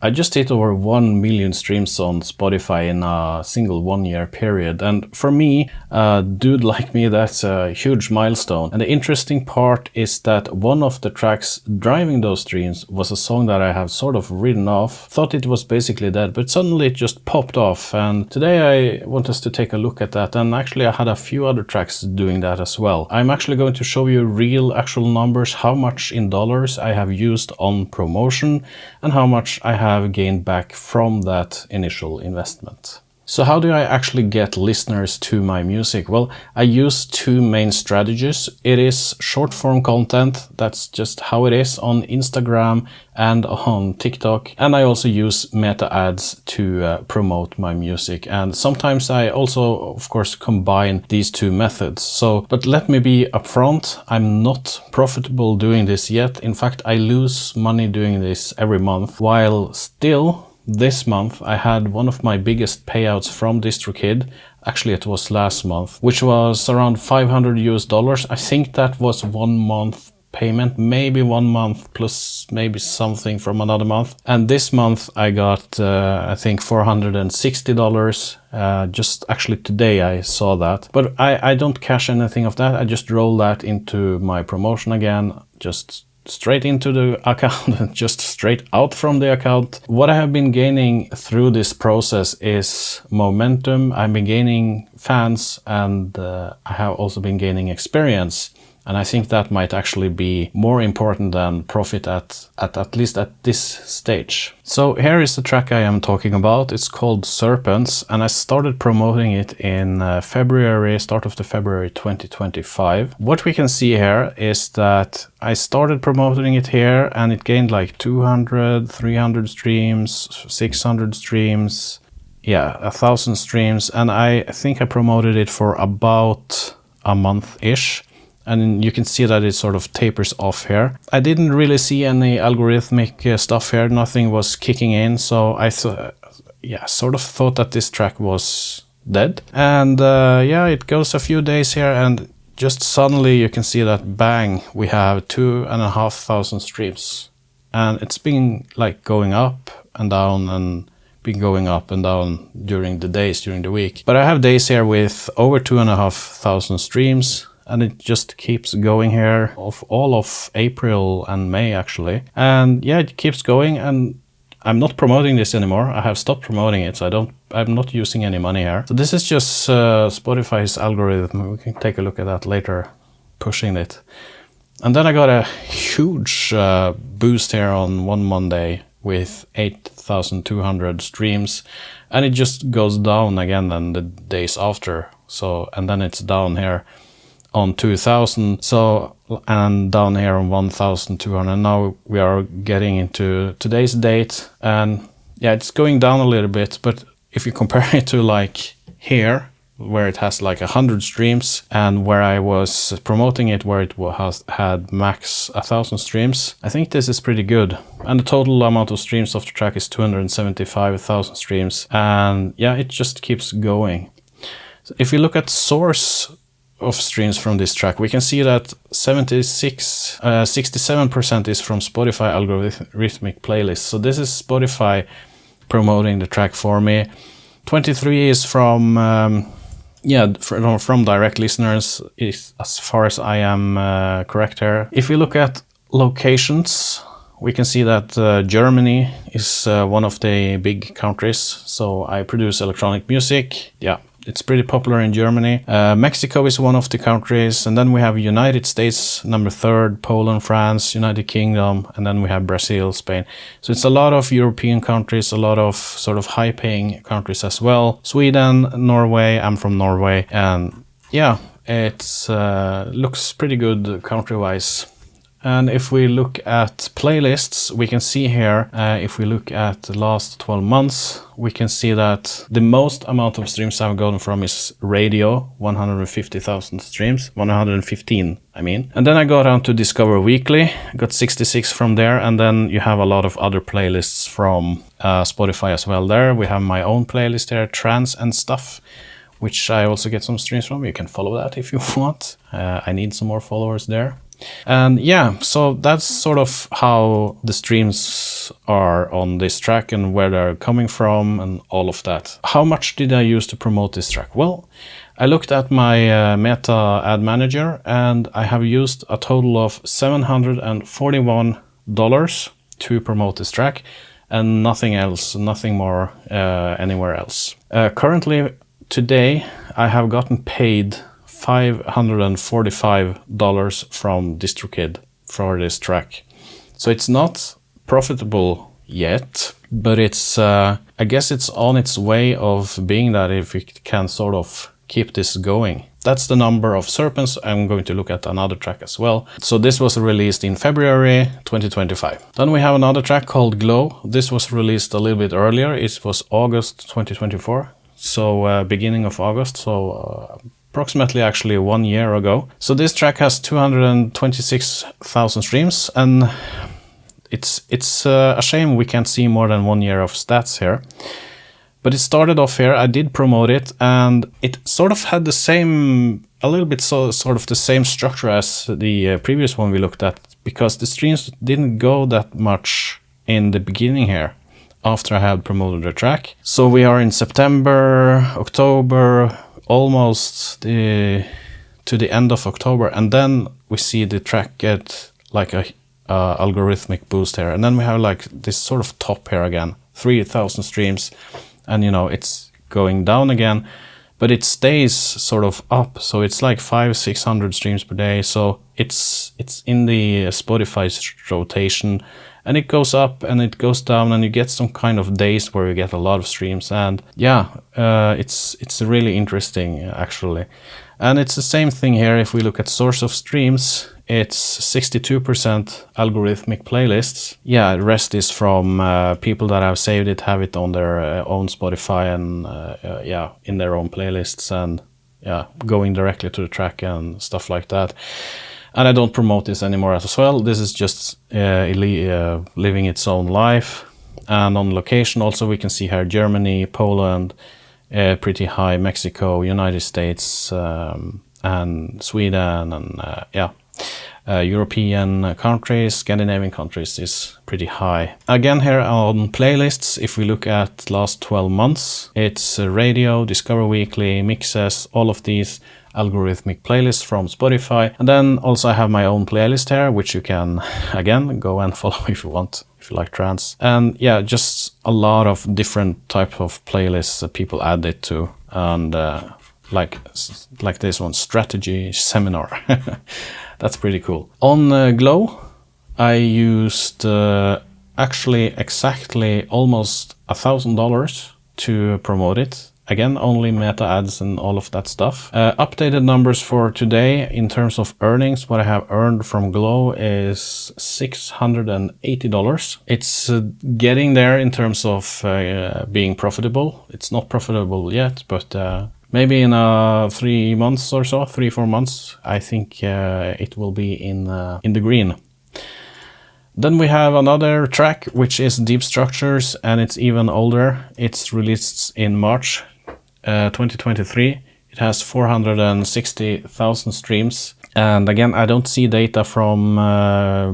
I just hit over 1 million streams on Spotify in a single 1 year period. And for me, a dude like me, that's a huge milestone. And the interesting part is that one of the tracks driving those streams was a song that I have sort of written off. Thought it was basically dead, but suddenly it just popped off. And today I want us to take a look at that. And actually I had a few other tracks doing that as well. I'm actually going to show you real actual numbers, how much in dollars I have used on promotion and how much I have gained back from that initial investment. So how do I actually get listeners to my music? Well, I use two main strategies. It is short form content. That's just how it is on Instagram and on TikTok. And I also use meta ads to promote my music. And sometimes I also, of course, combine these two methods. But let me be upfront. I'm not profitable doing this yet. In fact, I lose money doing this every month, while still this month I had one of my biggest payouts from DistroKid. Actually, it was last month, which was around $500 US. I think that was 1 month payment, maybe 1 month plus maybe something from another month. And this month I got, I think $460. Just actually today I saw that. But I don't cash anything of that. I just roll that into my promotion again, just straight into the account and just straight out from the account. What I have been gaining through this process is momentum. I've been gaining fans and I have also been gaining experience. And I think that might actually be more important than profit at least at this stage. So here is the track I am talking about. It's called SERPENS, and I started promoting it in start of the February 2025. What we can see here is that I started promoting it here and it gained like 200, 300 streams, 600 streams, yeah, 1,000 streams. And I think I promoted it for about a month-ish. And you can see that it sort of tapers off here. I didn't really see any algorithmic stuff here. Nothing was kicking in. So I sort of thought that this track was dead. And yeah, it goes a few days here and just suddenly you can see that bang, we have 2,500 streams. And it's been like going up and down and been going up and down during the days, during the week. But I have days here with over 2,500 streams. And it just keeps going here of all of April and May actually. And yeah, it keeps going and I'm not promoting this anymore. I have stopped promoting it, so I'm not using any money here. So this is just Spotify's algorithm. We can take a look at that later, pushing it. And then I got a huge boost here on one Monday with 8,200 streams. And it just goes down again then the days after. So, and then it's down here on 2,000, so, and down here on 1,200. Now we are getting into today's date, and yeah, it's going down a little bit. But if you compare it to like here, where it has like 100 streams, and where I was promoting it, where it had max 1,000 streams, I think this is pretty good. And the total amount of streams of the track is 275,000 streams, and yeah, it just keeps going. So if you look at source of streams from this track, we can see that 67% is from Spotify algorithmic playlists. So this is Spotify promoting the track for me. 23 is from direct listeners, as far as I am correct here. If we look at locations, we can see that Germany is one of the big countries. So I produce electronic music. Yeah. It's pretty popular in Germany. Mexico is one of the countries. And then we have United States, number 3rd, Poland, France, United Kingdom. And then we have Brazil, Spain. So it's a lot of European countries, a lot of sort of high-paying countries as well. Sweden, Norway. I'm from Norway. And yeah, it looks pretty good country-wise. And if we look at playlists, we can see here, if we look at the last 12 months, we can see that the most amount of streams I've gotten from is radio, 150,000 streams, 115, I mean. And then I go down to Discover Weekly, got 66 from there, and then you have a lot of other playlists from Spotify as well there. We have my own playlist here, Trance and Stuff, which I also get some streams from. You can follow that if you want. I need some more followers there. And yeah, so that's sort of how the streams are on this track and where they're coming from and all of that. How much did I use to promote this track? Well, I looked at my Meta ad manager and I have used a total of $741 to promote this track and nothing else, nothing more anywhere else. Currently, today, I have gotten paid $545 from DistroKid for this track. So it's not profitable yet, but it's I guess it's on its way of being that if we can sort of keep this going. That's the number of SERPENS. I'm going to look at another track as well. So this was released in February 2025. Then we have another track called Glow. This was released a little bit earlier. It was August 2024. So beginning of August. So approximately actually 1 year ago. So this track has 226,000 streams, and it's a shame we can't see more than 1 year of stats here. But it started off here, I did promote it, and it sort of had the same, a little bit sort of the same structure as the previous one we looked at, because the streams didn't go that much in the beginning here, after I had promoted the track. So we are in September, October, almost to the end of October, and then we see the track get like a algorithmic boost here, and then we have like this sort of top here again, 3,000 streams. And you know, it's going down again, but it stays sort of up. So it's like 500-600 streams per day. So it's in the Spotify's rotation, and it goes up and it goes down, and you get some kind of days where you get a lot of streams. And yeah, it's really interesting actually. And it's the same thing here. If we look at source of streams, it's 62% algorithmic playlists. Yeah, the rest is from people that have saved it, have it on their own Spotify, and yeah, in their own playlists, and yeah, going directly to the track and stuff like that. And I don't promote this anymore as well. This is just living its own life. And on location also we can see here Germany, Poland, pretty high, Mexico, United States, and Sweden, and yeah. European countries, Scandinavian countries is pretty high. Again here on playlists, if we look at last 12 months, it's radio, Discover Weekly, Mixes, all of these algorithmic playlists from Spotify. And then also I have my own playlist here, which you can again go and follow if you want, if you like trance. And yeah, just a lot of different types of playlists that people add it to. And like this one, Strategy Seminar. That's pretty cool. On Glow, I used actually exactly almost $1,000 to promote it. Again, only meta ads and all of that stuff. Updated numbers for today in terms of earnings. What I have earned from Glow is $680. It's getting there in terms of being profitable. It's not profitable yet, but maybe in 3 months or so, 3-4 months, I think it will be in the green. Then we have another track, which is Deep Structures, and it's even older. It's released in March 2023. It has 460,000 streams. And again, I don't see data from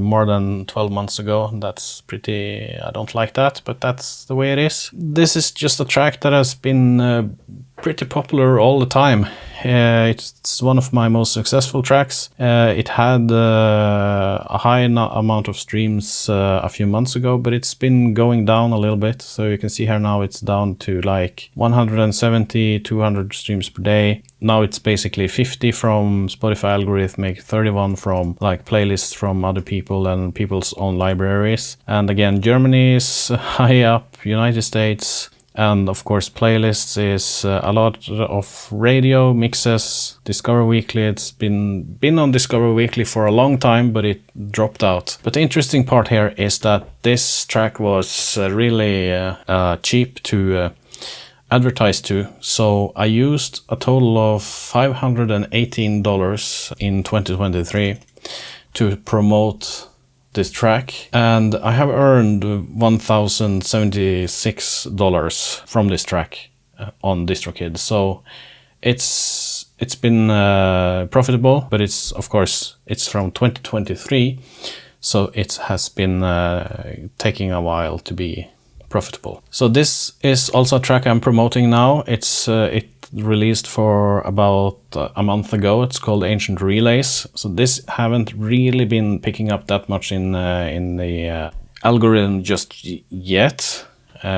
more than 12 months ago. That's pretty, I don't like that, but that's the way it is. This is just a track that has been pretty popular all the time. It's one of my most successful tracks. It had a high amount of streams a few months ago, but it's been going down a little bit. So you can see here now it's down to like 170, 200 streams per day. Now it's basically 50 from Spotify algorithmic, 31 from like playlists from other people and people's own libraries. And again, Germany is high up, United States, and of course playlists is a lot of radio, Mixes, Discover Weekly. It's been on Discover Weekly for a long time, but it dropped out. But the interesting part here is that this track was really cheap to advertise to. So I used a total of $518 in 2023 to promote this track, and I have earned $1,076 from this track on DistroKid. So it's it's been profitable, but it's, of course, it's from 2023, so it has been taking a while to be profitable. So this is also a track I'm promoting now. It released for about a month ago. It's called Ancient Relays. So this haven't really been picking up that much in the algorithm just yet.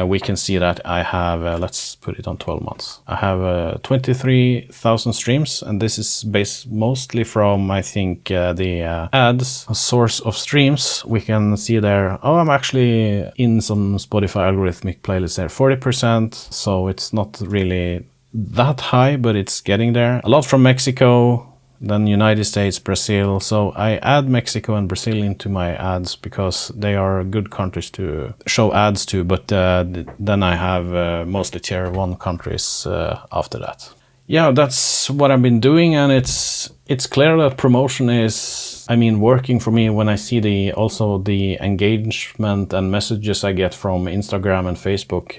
We can see that I have, let's put it on 12 months. I have 23,000 streams, and this is based mostly from, I think, the ads, a source of streams. We can see there, oh, I'm actually in some Spotify algorithmic playlists there, 40%. So it's not really that high, but it's getting there. A lot from Mexico, then United States, Brazil. So I add Mexico and Brazil into my ads because they are good countries to show ads to, but then I have mostly tier 1 countries after that. Yeah, that's what I've been doing, and it's clear that promotion is, I mean, working for me when I see also the engagement and messages I get from Instagram and Facebook.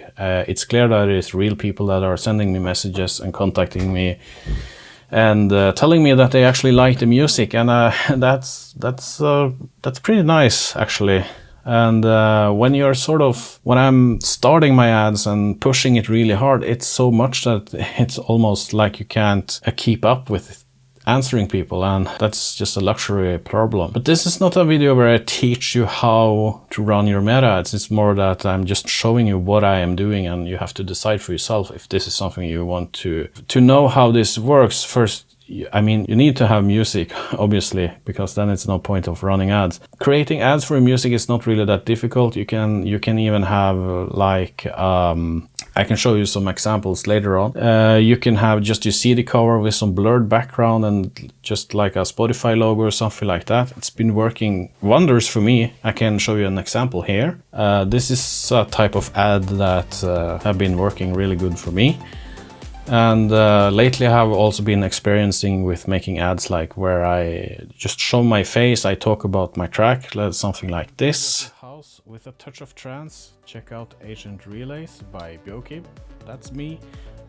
It's clear that it is real people that are sending me messages and contacting me and telling me that they actually like the music, and that's pretty nice, actually. And when I'm starting my ads and pushing it really hard, it's so much that it's almost like you can't keep up with answering people, and that's just a luxury problem. But this is not a video where I teach you how to run your meta ads. It's more that I'm just showing you what I am doing, and you have to decide for yourself if this is something you want to know how this works. First, I mean, you need to have music, obviously, because then it's no point of running ads. Creating ads for music is not really that difficult. You can even have like I can show you some examples later on. You can have just your CD cover with some blurred background and just like a Spotify logo or something like that. It's been working wonders for me. I can show you an example here. This is a type of ad that have been working really good for me. And lately I have also been experiencing with making ads like where I just show my face, I talk about my track, something like this. House with a touch of trance. Check out Ancient Relays by BJOKIB. That's me.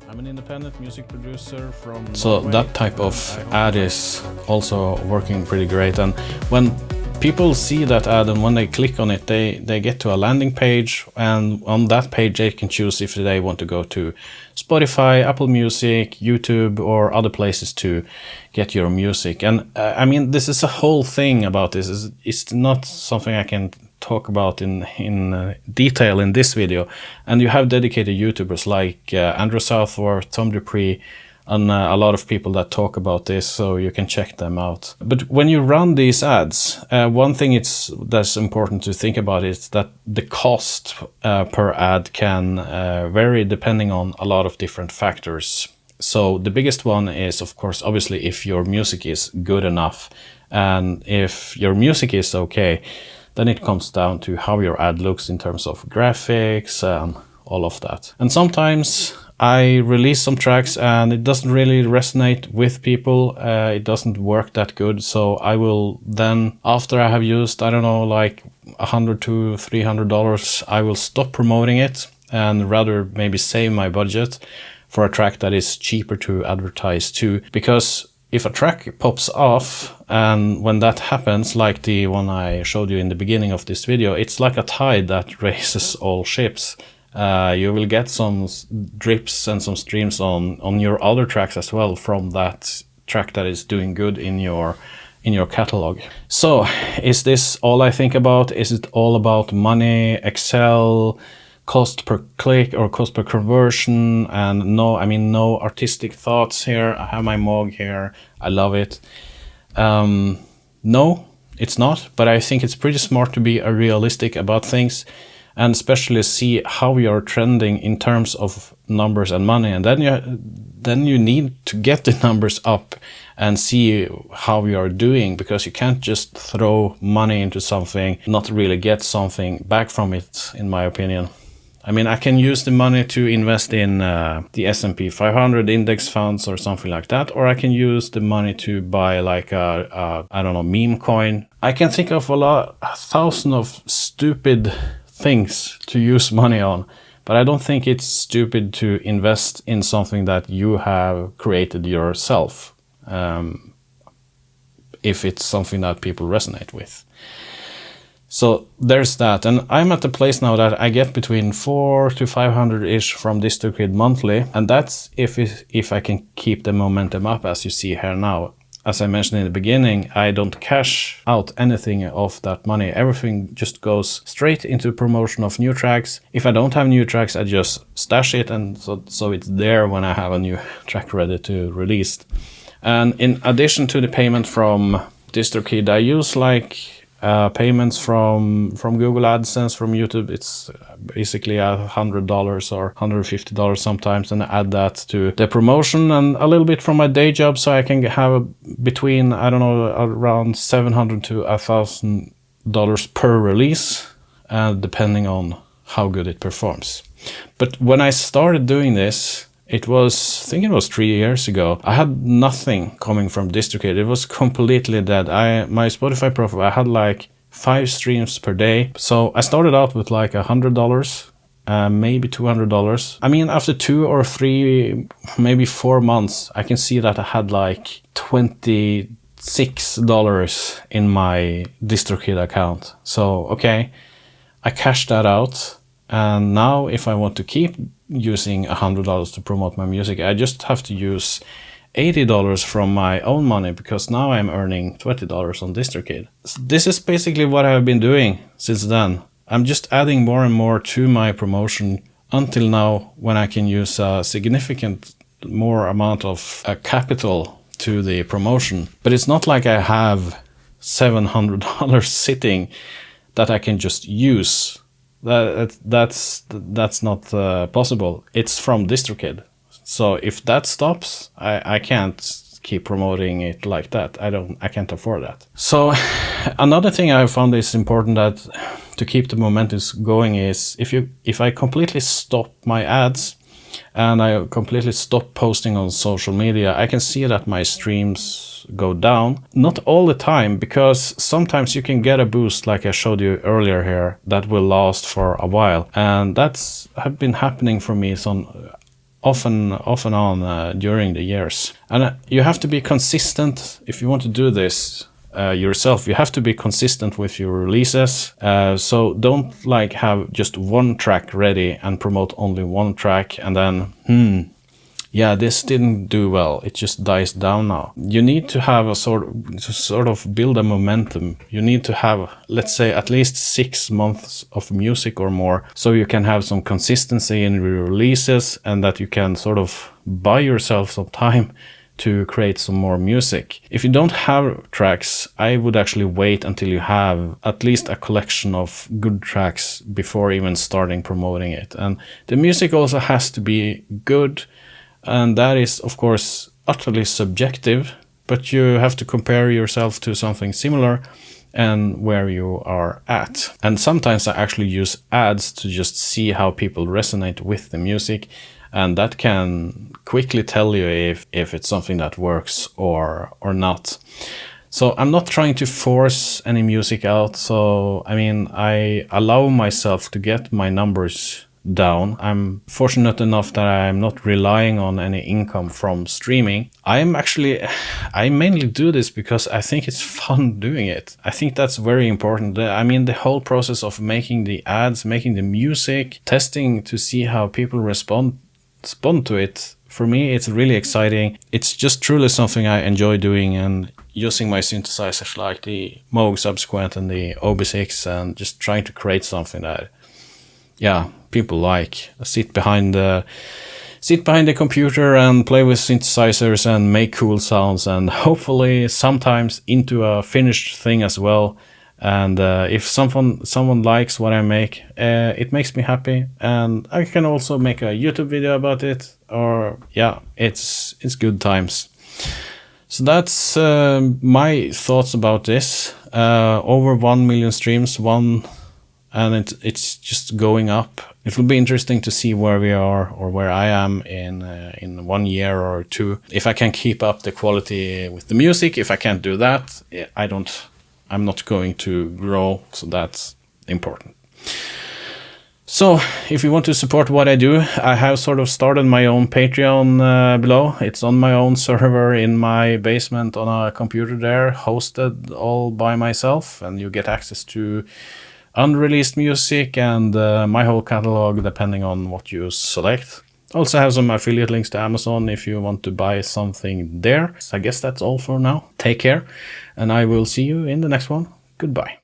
I'm an independent music producer from So Norway, that type of ad is also working pretty great. And when people see that ad and when they click on it, they get to a landing page, and on that page they can choose if they want to go to Spotify, Apple Music, YouTube, or other places to get your music. And I mean, this is a whole thing about this. It's not something I can talk about in detail in this video. And you have dedicated YouTubers like Andrew Southworth, Tom Dupree, and a lot of people that talk about this, so you can check them out. But when you run these ads, one thing that's important to think about is that the cost per ad can vary depending on a lot of different factors. So the biggest one is, of course, obviously, if your music is good enough, and if your music is okay, then it comes down to how your ad looks in terms of graphics and all of that. And sometimes I release some tracks and it doesn't really resonate with people. It doesn't work that good. So I will then, after I have used, I don't know, like $100 to $300, I will stop promoting it and rather maybe save my budget for a track that is cheaper to advertise to. Because if a track pops off, and when that happens, like the one I showed you in the beginning of this video, it's like a tide that raises all ships. You will get some drips and some streams on your other tracks as well from that track that is doing good in your catalog. So is this all I think about? Is it all about money, Excel, cost per click or cost per conversion? And no artistic thoughts here. I have my mug here. I love it. No, it's not, but I think it's pretty smart to be realistic about things, and especially see how we are trending in terms of numbers and money. And then you need to get the numbers up and see how we are doing, because you can't just throw money into something, not really get something back from it, in my opinion. I mean, I can use the money to invest in the S&P 500 index funds or something like that, or I can use the money to buy like I don't know, meme coin. I can think of a thousand of stupid things to use money on, But I don't think it's stupid to invest in something that you have created yourself, if it's something that people resonate with. So there's that, and I'm at the place now that I get between 400 to 500-ish from DistroKid monthly, and that's if I can keep the momentum up, as you see here now. As I mentioned in the beginning, I don't cash out anything of that money. Everything just goes straight into promotion of new tracks. If I don't have new tracks, I just stash it, and so it's there when I have a new track ready to release. And in addition to the payment from DistroKid, I use like payments from Google AdSense, from YouTube. It's basically $100 or $150 sometimes, and I add that to the promotion and a little bit from my day job, so I can have between, I don't know, around $700 to $1,000 per release, depending on how good it performs. But when I started doing this, I think it was 3 years ago, I had nothing coming from DistroKid. It was completely dead. My Spotify profile, I had like 5 streams per day. So I started out with like $100, maybe $200. I mean, after 2 or 3, maybe 4 months, I can see that I had like $26 in my DistroKid account. So, okay, I cashed that out. And now if I want to keep using $100 to promote my music, I just have to use $80 from my own money, because now I'm earning $20 on DistroKid. This is basically what I've been doing since then. I'm just adding more and more to my promotion until now, when I can use a significant more amount of capital to the promotion. But it's not like I have $700 sitting that I can just use. That's not possible. It's from DistroKid. So if that stops, I can't keep promoting it like that. I can't afford that. So another thing I found is important, that to keep the momentum going, is if I completely stop my ads and I completely stop posting on social media, I can see that my streams go down. Not all the time, because sometimes you can get a boost, like I showed you earlier here, that will last for a while. And that's have been happening for me off and on during the years. And you have to be consistent if you want to do this yourself. You have to be consistent with your releases. So don't like have just one track ready and promote only one track, and then yeah, this didn't do well, it just dies down now. You need to have a sort of build a momentum. You need to have, let's say, at least 6 months of music or more, so you can have some consistency in your releases, and that you can sort of buy yourself some time to create some more music. If you don't have tracks, I would actually wait until you have at least a collection of good tracks before even starting promoting it. And the music also has to be good, and that is of course utterly subjective, but you have to compare yourself to something similar and where you are at. And sometimes I actually use ads to just see how people resonate with the music, and that can quickly tell you if it's something that works or not. So I'm not trying to force any music out. So I mean, I allow myself to get my numbers down. I'm fortunate enough that I'm not relying on any income from streaming. I mainly do this because I think it's fun doing it. I think that's very important. I mean, the whole process of making the ads, making the music, testing to see how people respond to it, for me it's really exciting. It's just truly something I enjoy doing, and using my synthesizers like the Moog Subsequent and the OB6, and just trying to create something that, yeah, people like. Sit behind the computer and play with synthesizers and make cool sounds, and hopefully sometimes into a finished thing as well. And if someone likes what I make, it makes me happy, and I can also make a YouTube video about it. Or yeah, it's good times. So that's my thoughts about this. Over 1 million streams, and it's just going up. It will be interesting to see where we are, or where I am in 1 year or 2. If I can keep up the quality with the music. If I can't do that, I'm not going to grow. So that's important. So, if you want to support what I do, I have sort of started my own Patreon below. It's on my own server in my basement on a computer there, hosted all by myself, and you get access to unreleased music and my whole catalog depending on what you select. Also have some affiliate links to Amazon if you want to buy something there. So I guess that's all for now. Take care, and I will see you in the next one. Goodbye.